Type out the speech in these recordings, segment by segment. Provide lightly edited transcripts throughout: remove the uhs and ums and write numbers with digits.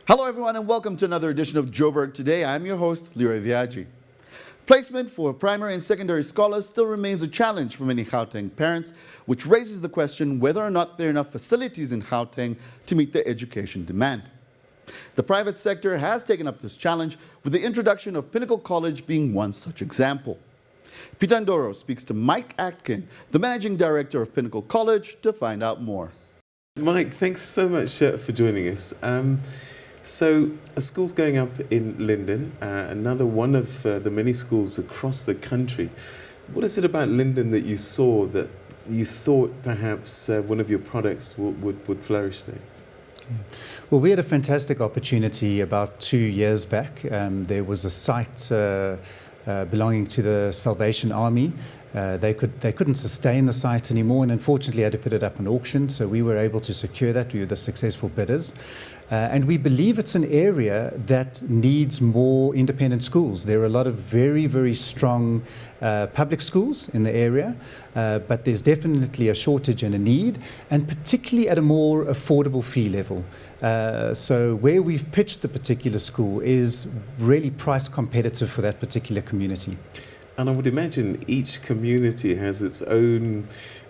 Hello everyone and welcome to another edition of Joburg Today. I'm your host, Leroy Viaggi. Placement for primary and secondary scholars still remains a challenge for many Gauteng parents, which raises the question whether or not there are enough facilities in Gauteng to meet their education demand. The private sector has taken up this challenge, with the introduction of Pinnacle College being one such example. Peter Ndoro speaks to Mike Atkin, the managing director of Pinnacle College, to find out more. Mike, thanks so much for joining us. So a school's going up in Linden, another one of the many schools across the country. What is it about Linden that you saw that you thought perhaps one of your products would flourish there? Well, we had a fantastic opportunity about 2 years back. There was a site belonging to the Salvation Army. They couldn't sustain the site anymore, and unfortunately had to put it up on auction. So we were able to secure that. We were the successful bidders. And we believe it's an area that needs more independent schools. There are a lot of very, very strong public schools in the area, but there's definitely a shortage and a need, and particularly at a more affordable fee level. So where we've pitched the particular school is really price competitive for that particular community. And I would imagine each community has its own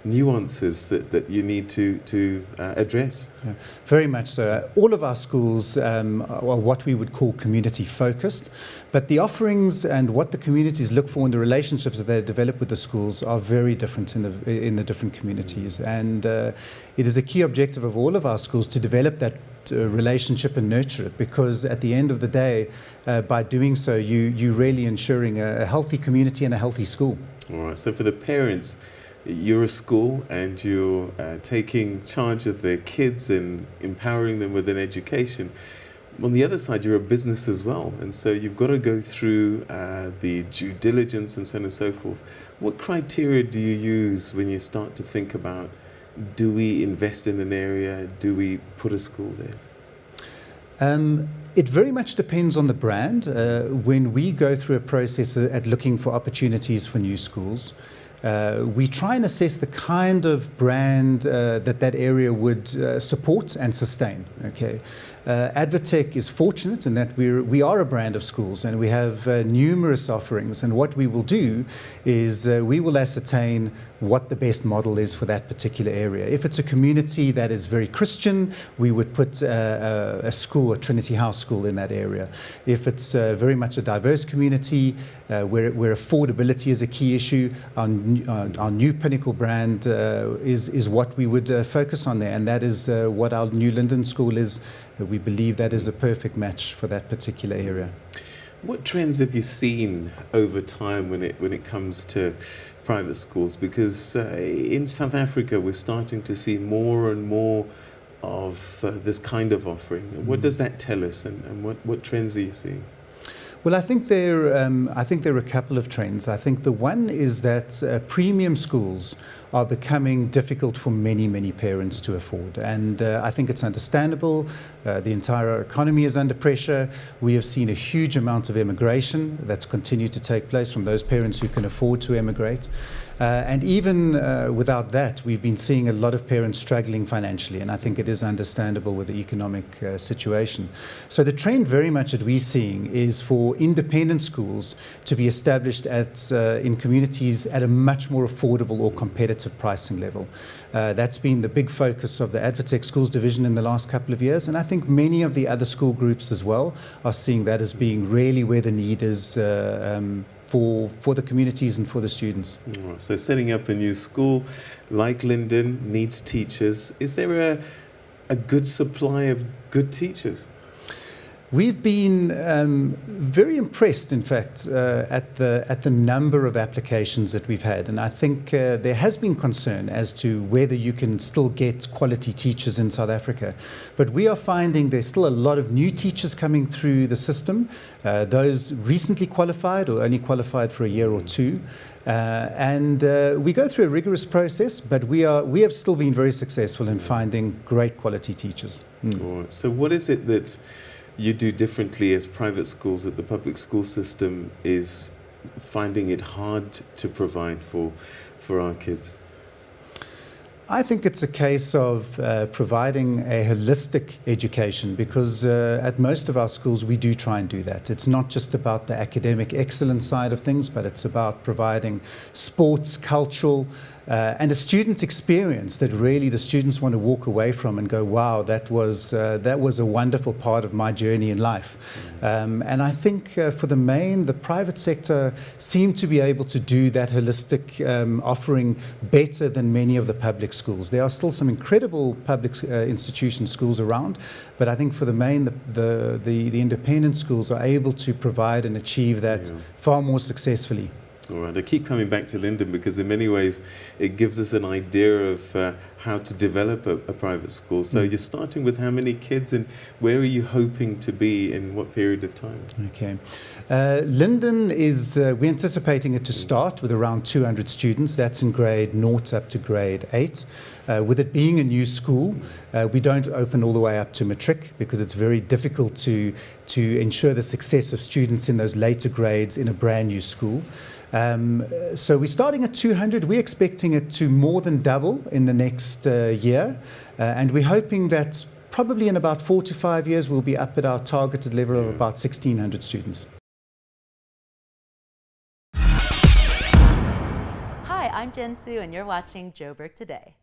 nuances that you need to address. Yeah, very much so. All of our schools are what we would call community focused, but the offerings and what the communities look for in the relationships that they develop with the schools are very different in the different communities. And it is a key objective of all of our schools to develop that relationship and nurture it, because at the end of the day, by doing so, you're really ensuring a healthy community and a healthy school. All right, so for the parents, you're a school and you're taking charge of their kids and empowering them with an education. On the other side, you're a business as well, and so you've got to go through the due diligence and so on and so forth. What criteria do you use when you start to think about, do we invest in an area, do we put a school there? It very much depends on the brand. When we go through a process at looking for opportunities for new schools, we try and assess the kind of brand that area would support and sustain. Okay, Advotech is fortunate in that we are a brand of schools and we have numerous offerings. And what we will do is we will ascertain what the best model is for that particular area. If it's a community that is very Christian, we would put a school, a Trinity House school in that area. If it's very much a diverse community where affordability is a key issue, our new Pinnacle brand is what we would focus on there, and that is what our new Linden school is. We believe that is a perfect match for that particular area. What trends have you seen over time when it comes to private schools? Because in South Africa, we're starting to see more and more of this kind of offering. What does that tell us, and what trends are you seeing? Well, I think there are a couple of trends. I think the one is that premium schools are becoming difficult for many, many parents to afford. And I think it's understandable. The entire economy is under pressure. We have seen a huge amount of immigration that's continued to take place from those parents who can afford to emigrate. And even without that, we've been seeing a lot of parents struggling financially, and I think it is understandable with the economic situation. So the trend very much that we're seeing is for independent schools to be established in communities at a much more affordable or competitive pricing level. That's been the big focus of the Advotech Schools division in the last couple of years, and I think many of the other school groups as well are seeing that as being really where the need is for the communities and for the students. Right, so setting up a new school like Linden needs teachers. Is there a good supply of good teachers? We've been very impressed, in fact, at the number of applications that we've had, and I think there has been concern as to whether you can still get quality teachers in South Africa. But we are finding there's still a lot of new teachers coming through the system, those recently qualified or only qualified for a year or two. And we go through a rigorous process, but we have still been very successful in finding great quality teachers. All right. So what is it that you do differently as private schools that the public school system is finding it hard to provide for our kids? I think it's a case of providing a holistic education because at most of our schools we do try and do that. It's not just about the academic excellence side of things, but it's about providing sports, cultural, and a student experience that really the students want to walk away from and go, wow, that was a wonderful part of my journey in life. And I think for the main, the private sector seem to be able to do that holistic offering better than many of the public schools. There are still some incredible public institution schools around, but I think for the main, the independent schools are able to provide and achieve that far more successfully. All right, I keep coming back to Linden because in many ways it gives us an idea of how to develop a private school. So you're starting with how many kids and where are you hoping to be in what period of time? Okay. Linden is, we're anticipating it to start with around 200 students. That's in grade 0 up to grade 8. With it being a new school, we don't open all the way up to matric because it's very difficult to ensure the success of students in those later grades in a brand new school. So we're starting at 200. We're expecting it to more than double in the next year. And we're hoping that probably in about 4 to 5 years, we'll be up at our targeted level of about 1,600 students. Hi, I'm Jen Sue, and you're watching Joburg Today.